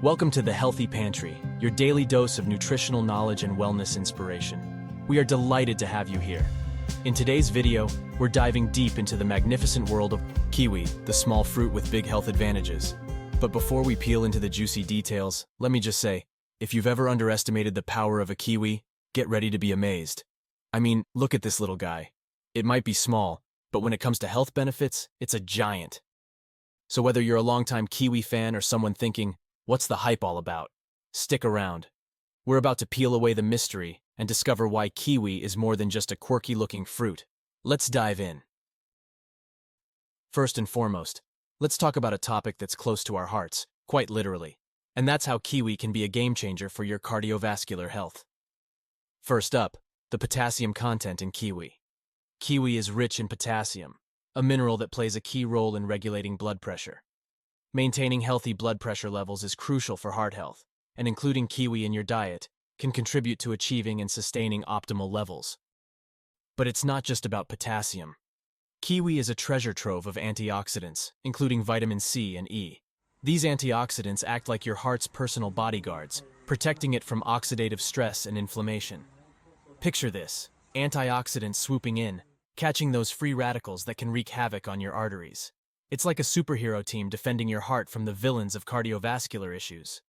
Welcome to the Healthy Pantry, your daily dose of nutritional knowledge and wellness inspiration. We are delighted to have you here. In today's video, we're diving deep into the magnificent world of kiwi, the small fruit with big health advantages. But before we peel into the juicy details, let me just say, if you've ever underestimated the power of a kiwi, get ready to be amazed. I mean, look at this little guy. It might be small, but when it comes to health benefits, it's a giant. So whether you're a longtime kiwi fan or someone thinking, what's the hype all about? Stick around. We're about to peel away the mystery and discover why kiwi is more than just a quirky-looking fruit. Let's dive in. First and foremost, let's talk about a topic that's close to our hearts, quite literally, and that's how kiwi can be a game-changer for your cardiovascular health. First up, the potassium content in kiwi. Kiwi is rich in potassium, a mineral that plays a key role in regulating blood pressure. Maintaining healthy blood pressure levels is crucial for heart health, and including kiwi in your diet can contribute to achieving and sustaining optimal levels. But it's not just about potassium. Kiwi is a treasure trove of antioxidants, including vitamin C and E. These antioxidants act like your heart's personal bodyguards, protecting it from oxidative stress and inflammation. Picture this, antioxidants swooping in, catching those free radicals that can wreak havoc on your arteries. It's like a superhero team defending your heart from the villains of cardiovascular issues.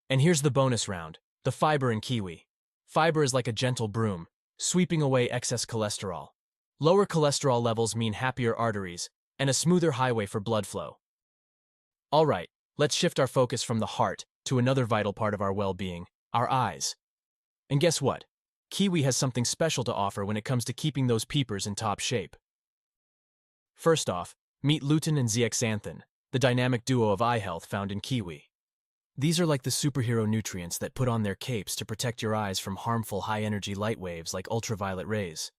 And here's the bonus round, the fiber in kiwi. Fiber is like a gentle broom, sweeping away excess cholesterol. Lower cholesterol levels mean happier arteries and a smoother highway for blood flow. All right, let's shift our focus from the heart to another vital part of our well-being, our eyes. And guess what? Kiwi has something special to offer when it comes to keeping those peepers in top shape. First off, meet lutein and zeaxanthin, the dynamic duo of eye health found in kiwi. These are like the superhero nutrients that put on their capes to protect your eyes from harmful high-energy light waves like ultraviolet rays.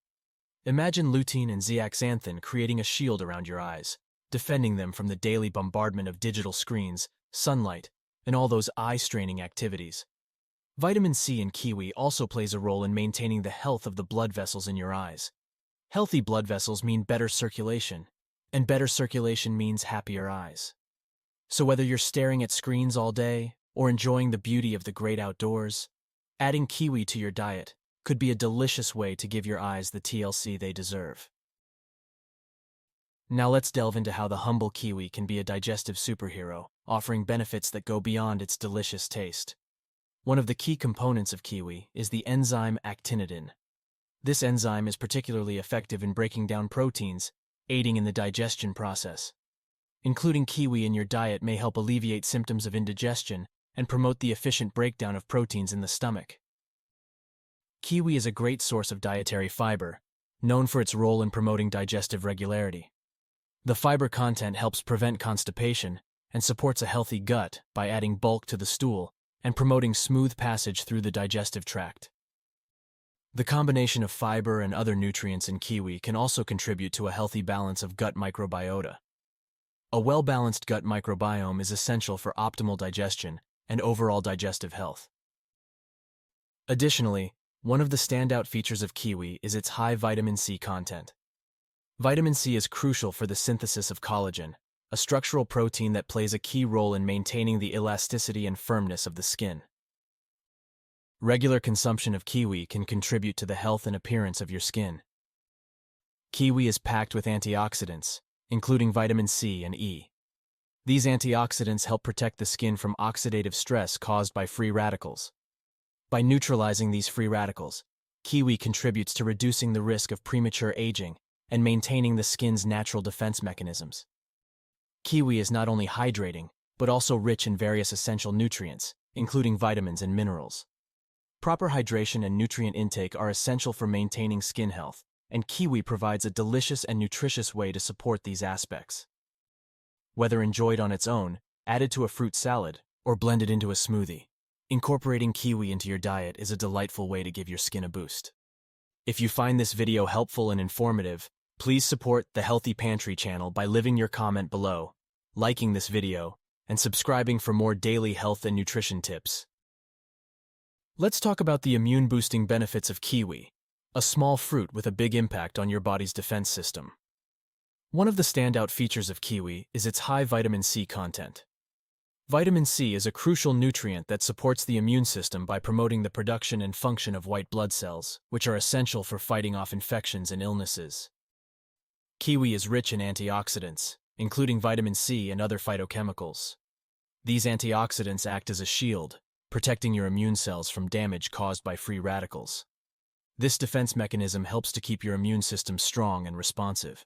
Imagine lutein and zeaxanthin creating a shield around your eyes, defending them from the daily bombardment of digital screens, sunlight, and all those eye-straining activities. Vitamin C in kiwi also plays a role in maintaining the health of the blood vessels in your eyes. Healthy blood vessels mean better circulation, and better circulation means happier eyes. So whether you're staring at screens all day or enjoying the beauty of the great outdoors, adding kiwi to your diet could be a delicious way to give your eyes the TLC they deserve. Now let's delve into how the humble kiwi can be a digestive superhero, offering benefits that go beyond its delicious taste. One of the key components of kiwi is the enzyme actinidin. This enzyme is particularly effective in breaking down proteins, aiding in the digestion process. Including kiwi in your diet may help alleviate symptoms of indigestion and promote the efficient breakdown of proteins in the stomach. Kiwi is a great source of dietary fiber, known for its role in promoting digestive regularity. The fiber content helps prevent constipation and supports a healthy gut by adding bulk to the stool and promoting smooth passage through the digestive tract. The combination of fiber and other nutrients in kiwi can also contribute to a healthy balance of gut microbiota. A well-balanced gut microbiome is essential for optimal digestion and overall digestive health. Additionally, one of the standout features of kiwi is its high vitamin C content. Vitamin C is crucial for the synthesis of collagen, a structural protein that plays a key role in maintaining the elasticity and firmness of the skin. Regular consumption of kiwi can contribute to the health and appearance of your skin. Kiwi is packed with antioxidants, including vitamin C and E. These antioxidants help protect the skin from oxidative stress caused by free radicals. By neutralizing these free radicals, kiwi contributes to reducing the risk of premature aging and maintaining the skin's natural defense mechanisms. Kiwi is not only hydrating, but also rich in various essential nutrients, including vitamins and minerals. Proper hydration and nutrient intake are essential for maintaining skin health, and kiwi provides a delicious and nutritious way to support these aspects. Whether enjoyed on its own, added to a fruit salad, or blended into a smoothie, incorporating kiwi into your diet is a delightful way to give your skin a boost. If you find this video helpful and informative, please support the Healthy Pantry channel by leaving your comment below, liking this video, and subscribing for more daily health and nutrition tips. Let's talk about the immune-boosting benefits of kiwi, a small fruit with a big impact on your body's defense system. One of the standout features of kiwi is its high vitamin C content. Vitamin C is a crucial nutrient that supports the immune system by promoting the production and function of white blood cells, which are essential for fighting off infections and illnesses. Kiwi is rich in antioxidants, including vitamin C and other phytochemicals. These antioxidants act as a shield, protecting your immune cells from damage caused by free radicals. This defense mechanism helps to keep your immune system strong and responsive.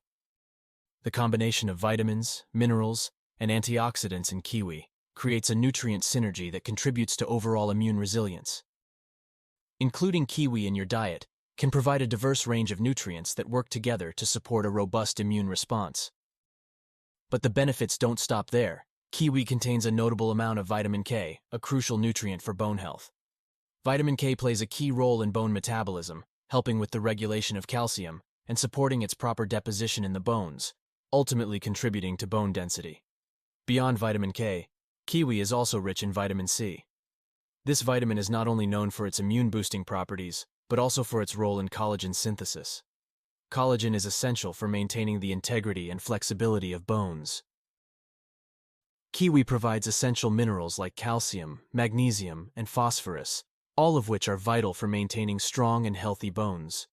The combination of vitamins, minerals, and antioxidants in kiwi creates a nutrient synergy that contributes to overall immune resilience. Including kiwi in your diet can provide a diverse range of nutrients that work together to support a robust immune response. But the benefits don't stop there. Kiwi contains a notable amount of vitamin K, a crucial nutrient for bone health. Vitamin K plays a key role in bone metabolism, helping with the regulation of calcium and supporting its proper deposition in the bones, ultimately contributing to bone density. Beyond vitamin K, kiwi is also rich in vitamin C. This vitamin is not only known for its immune-boosting properties, but also for its role in collagen synthesis. Collagen is essential for maintaining the integrity and flexibility of bones. Kiwi provides essential minerals like calcium, magnesium, and phosphorus, all of which are vital for maintaining strong and healthy bones.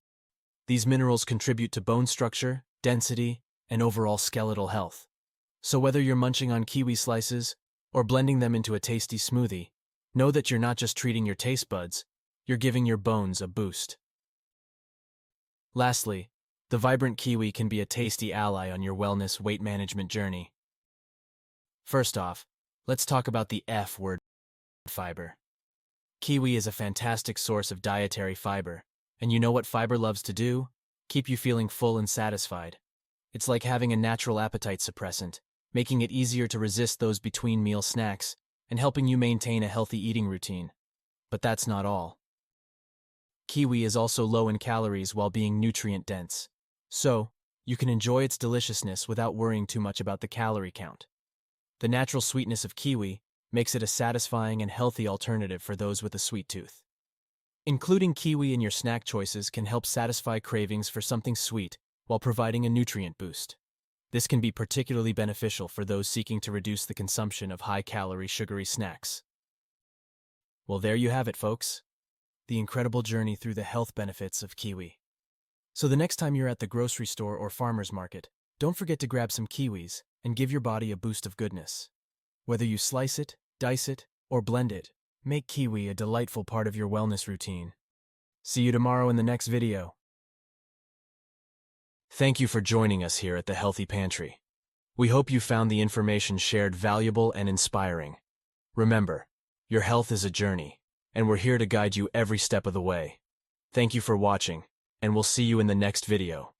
These minerals contribute to bone structure, density, and overall skeletal health. So whether you're munching on kiwi slices or blending them into a tasty smoothie, know that you're not just treating your taste buds, you're giving your bones a boost. Lastly, the vibrant kiwi can be a tasty ally on your wellness weight management journey. First off, let's talk about the F word, fiber. Kiwi is a fantastic source of dietary fiber, and you know what fiber loves to do? Keep you feeling full and satisfied. It's like having a natural appetite suppressant, making it easier to resist those between-meal snacks and helping you maintain a healthy eating routine. But that's not all. Kiwi is also low in calories while being nutrient-dense, so you can enjoy its deliciousness without worrying too much about the calorie count. The natural sweetness of kiwi makes it a satisfying and healthy alternative for those with a sweet tooth. Including kiwi in your snack choices can help satisfy cravings for something sweet while providing a nutrient boost. This can be particularly beneficial for those seeking to reduce the consumption of high-calorie sugary snacks. Well, there you have it, folks. The incredible journey through the health benefits of kiwi. So the next time you're at the grocery store or farmer's market, don't forget to grab some kiwis and give your body a boost of goodness. Whether you slice it, dice it, or blend it, make kiwi a delightful part of your wellness routine. See you tomorrow in the next video. Thank you for joining us here at the Healthy Pantry. We hope you found the information shared valuable and inspiring. Remember, your health is a journey, and we're here to guide you every step of the way. Thank you for watching, and we'll see you in the next video.